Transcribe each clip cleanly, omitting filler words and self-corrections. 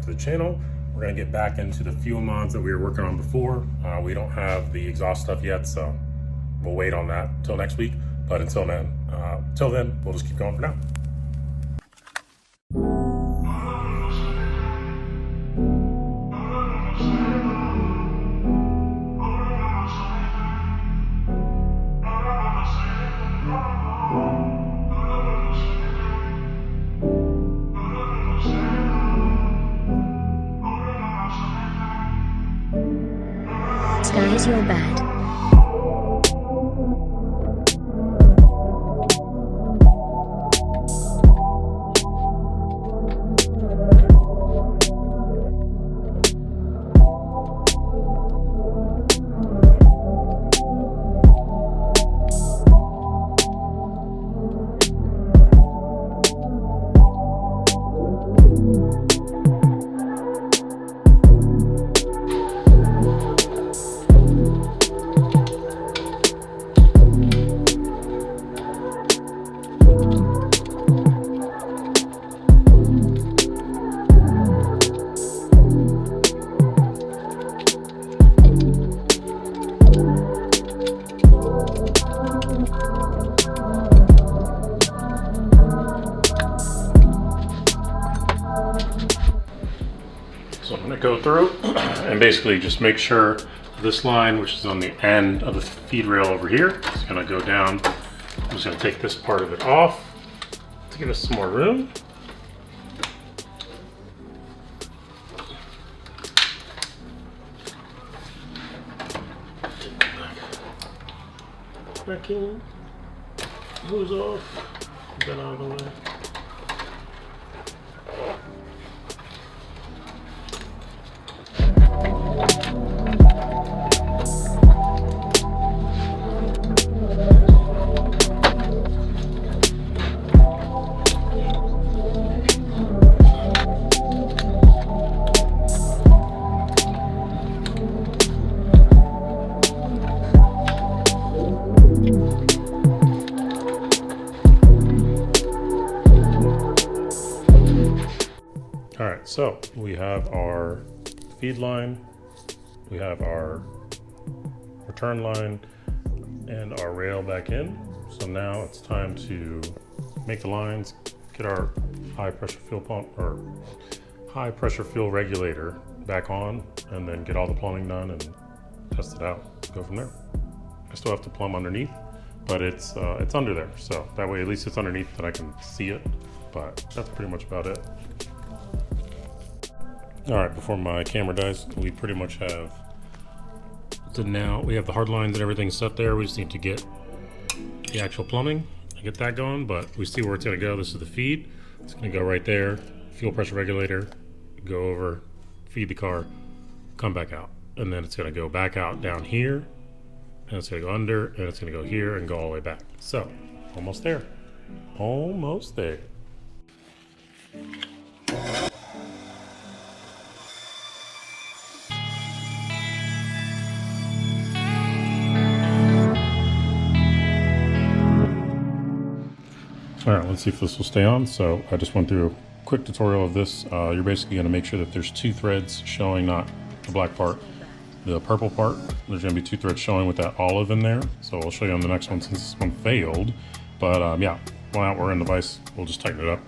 to the channel. We're gonna get back into the fuel mods that we were working on before. We don't have the exhaust stuff yet, so we'll wait on that until next week. But until then, we'll just keep going for now. Skyz, your bad. So I'm going to go through and basically just make sure this line, which is on the end of the feed rail over here, is going to go down. I'm just going to take this part of it off to give us some more room. Back in, hose off, get that out of the way. All right, so we have our feed line, we have our return line, and our rail back in. So now it's time to make the lines, get our high pressure fuel pump or high pressure fuel regulator back on, and then get all the plumbing done and test it out. Go from there. I still have to plumb underneath, but it's under there. So that way, at least it's underneath that I can see it. But that's pretty much about it. All right, before my camera dies, we pretty much have we have the hard lines and everything set there. We just need to get the actual plumbing and get that going, but we see where it's gonna go. This is the feed. It's gonna go right there, fuel pressure regulator, go over, feed the car, come back out. And then it's gonna go back out down here, and it's gonna go under, and it's gonna go here and go all the way back. So, almost there. Almost there. All right, let's see if this will stay on. So I just went through a quick tutorial of this. You're basically gonna make sure that there's two threads showing, not the black part, the purple part. There's gonna be two threads showing with that olive in there. So I'll show you on the next one since this one failed. But yeah, while we're in the vise, we'll just tighten it up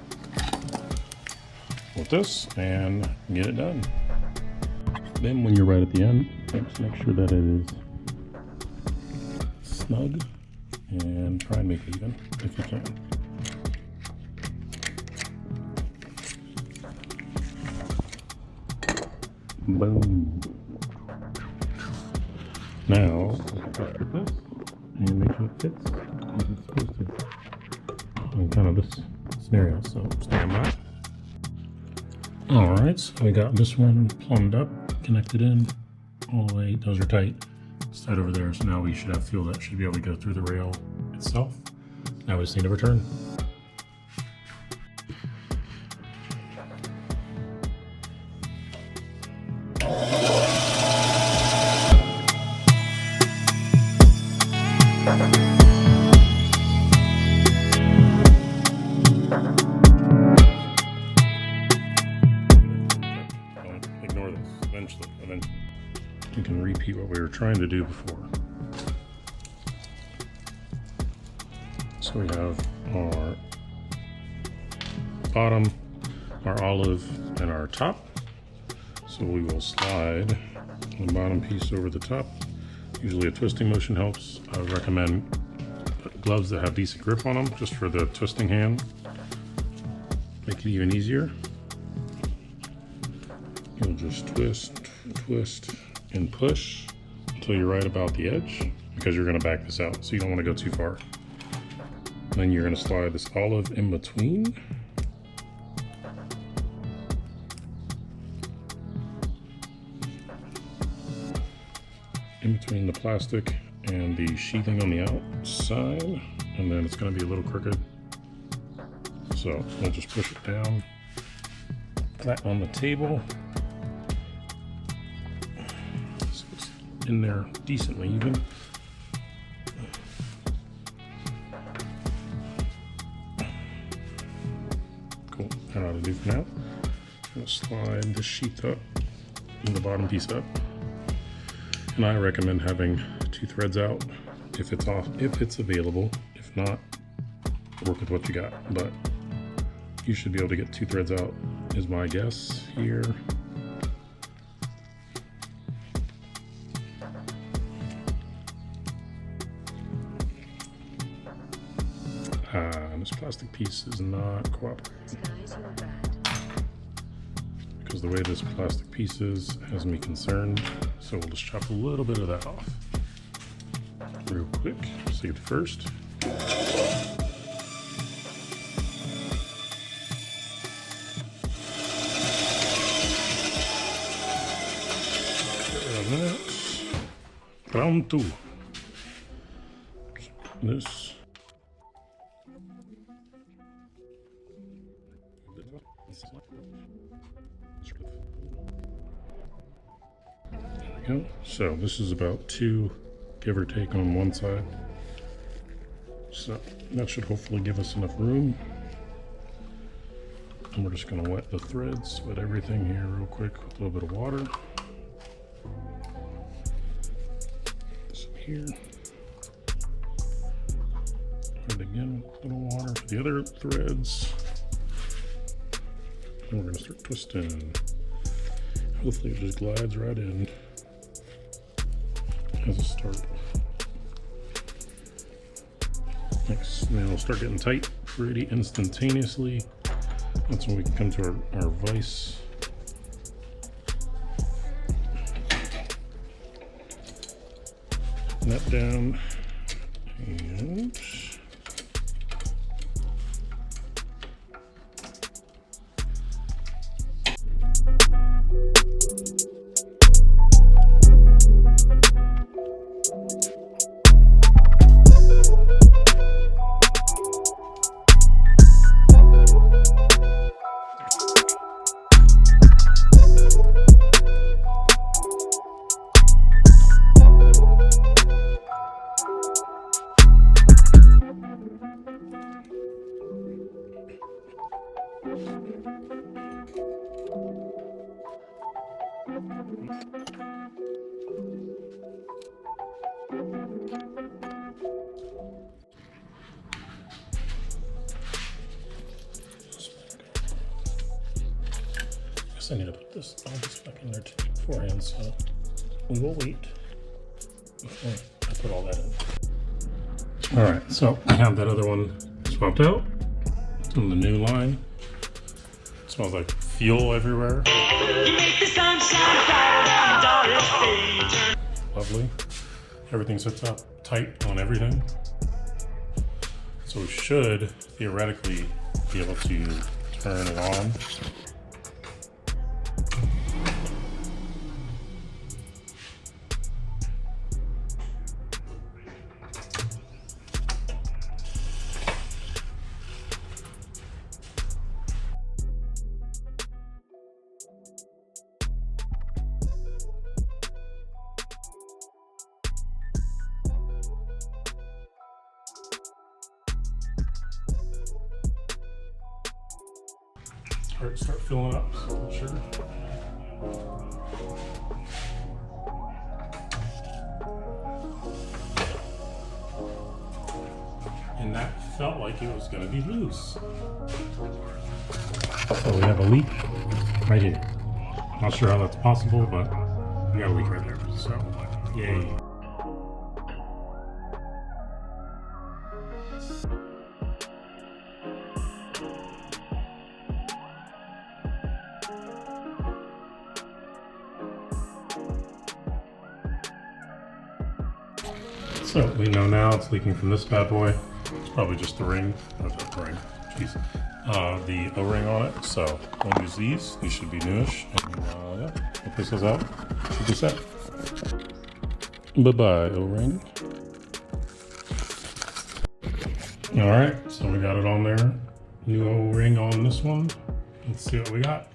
with this and get it done. Then when you're right at the end, just make sure that it is snug and try and make it even if you can. Boom. Now, let's with this and make sure it fits as it's supposed to. In kind of this scenario, so stand by. Alright, so we got this one plumbed up, connected in, all the way, those are tight. It's tight over there, so now we should have fuel that should be able to go through the rail itself. Now we just need a return. we can repeat what we were trying to do before. So we have our bottom, our olive, and our top. So we will slide the bottom piece over the top. Usually a twisting motion helps. I would recommend gloves that have decent grip on them, just for the twisting hand. Make it even easier. You'll just twist, twist, and push until you're right about the edge, because you're going to back this out, so you don't want to go too far. Then you're going to slide this olive in between. In between the plastic and the sheathing on the outside, and then it's going to be a little crooked. So we'll just push it down, flat on the table. So it's in there decently even. Cool, I know how to do for now. I'm going to slide the sheath up and the bottom piece up. And I recommend having 2 threads out if it's available. If not, work with what you got. But you should be able to get 2 threads out, is my guess here. This plastic piece is not cooperating. Skyz your bad. Because the way this plastic piece is has me concerned. So we'll just chop a little bit of that off. Real quick, safety first. Round 2. This. There we go. So this is about 2, give or take, on one side. So that should hopefully give us enough room. And we're just going to wet the threads, wet everything here real quick with a little bit of water. Some here. And again, with a little water for the other threads. And we're going to start twisting. Hopefully it just glides right in as a start. Next, then it'll start getting tight pretty instantaneously. That's when we can come to our vise. That down. And I need to put all this back in there too beforehand, so we will wait before I put all that in. Alright, so I have that other one swapped out. It's on the new line. It smells like fuel everywhere. Lovely. Everything sits up tight on everything. So we should theoretically be able to turn it on. Start filling up, so sugar. and that felt like it was gonna be loose. So we have a leak right here. Not sure how that's possible, but we got a leak right there, so yay. So we know now it's leaking from this bad boy. It's probably just the ring, or the ring, jeez, the O-ring on it. So we'll use these. These should be newish. And yeah, we'll place those out. Should be set. Bye-bye, O-ring. All right, so we got it on there. New O-ring on this one. Let's see what we got.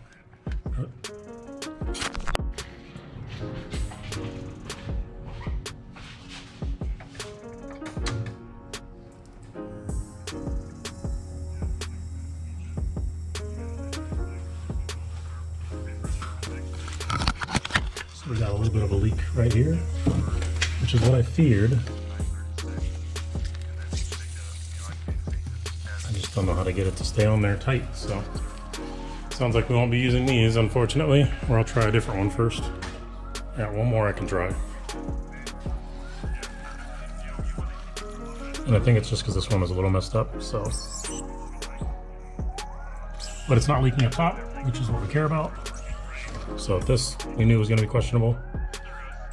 So we got a little bit of a leak right here, which is what I feared. I just don't know how to get it to stay on there tight, so sounds like we won't be using these, unfortunately, or I'll try a different one first. Yeah, one more I can try. And I think it's just because this one was a little messed up, so. But it's not leaking up top, which is what we care about. So this, we knew was gonna be questionable.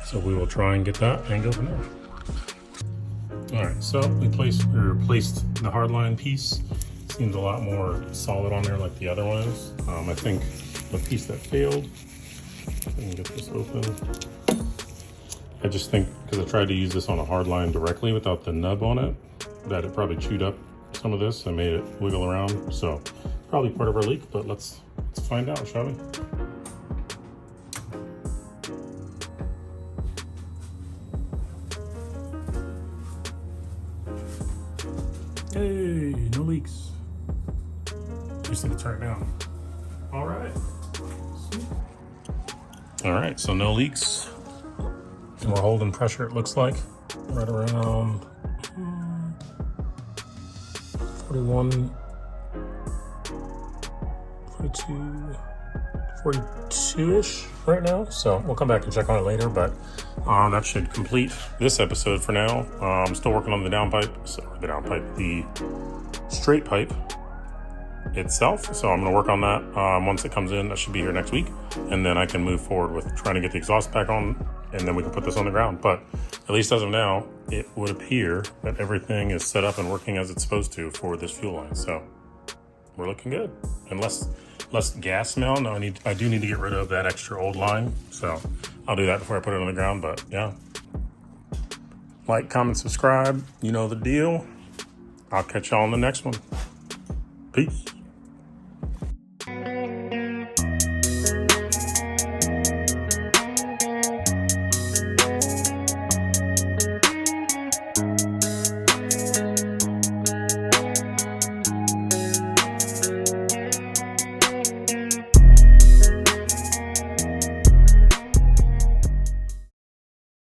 So we will try and get that and go from there. All right, so we replaced the hardline piece. Seems a lot more solid on there like the other one is. I think the piece that failed, if I can get this open. I just think, because I tried to use this on a hardline directly without the nub on it, that it probably chewed up some of this and made it wiggle around. So probably part of our leak, but let's find out, shall we? Hey, no leaks. Just need to turn it down. All right. All right, so no leaks. And we're holding pressure, it looks like, right around 41, 42, 42-ish right now. So we'll come back and check on it later, but that should complete this episode for now. I'm still working on the the straight pipe itself. So I'm gonna work on that. Once it comes in, that should be here next week. And then I can move forward with trying to get the exhaust back on, and then we can put this on the ground. But at least as of now, it would appear that everything is set up and working as it's supposed to for this fuel line. So we're looking good. And less gas smell. No, I do need to get rid of that extra old line. So I'll do that before I put it on the ground, but yeah. Like, comment, subscribe. You know the deal. I'll catch y'all on the next one. Peace.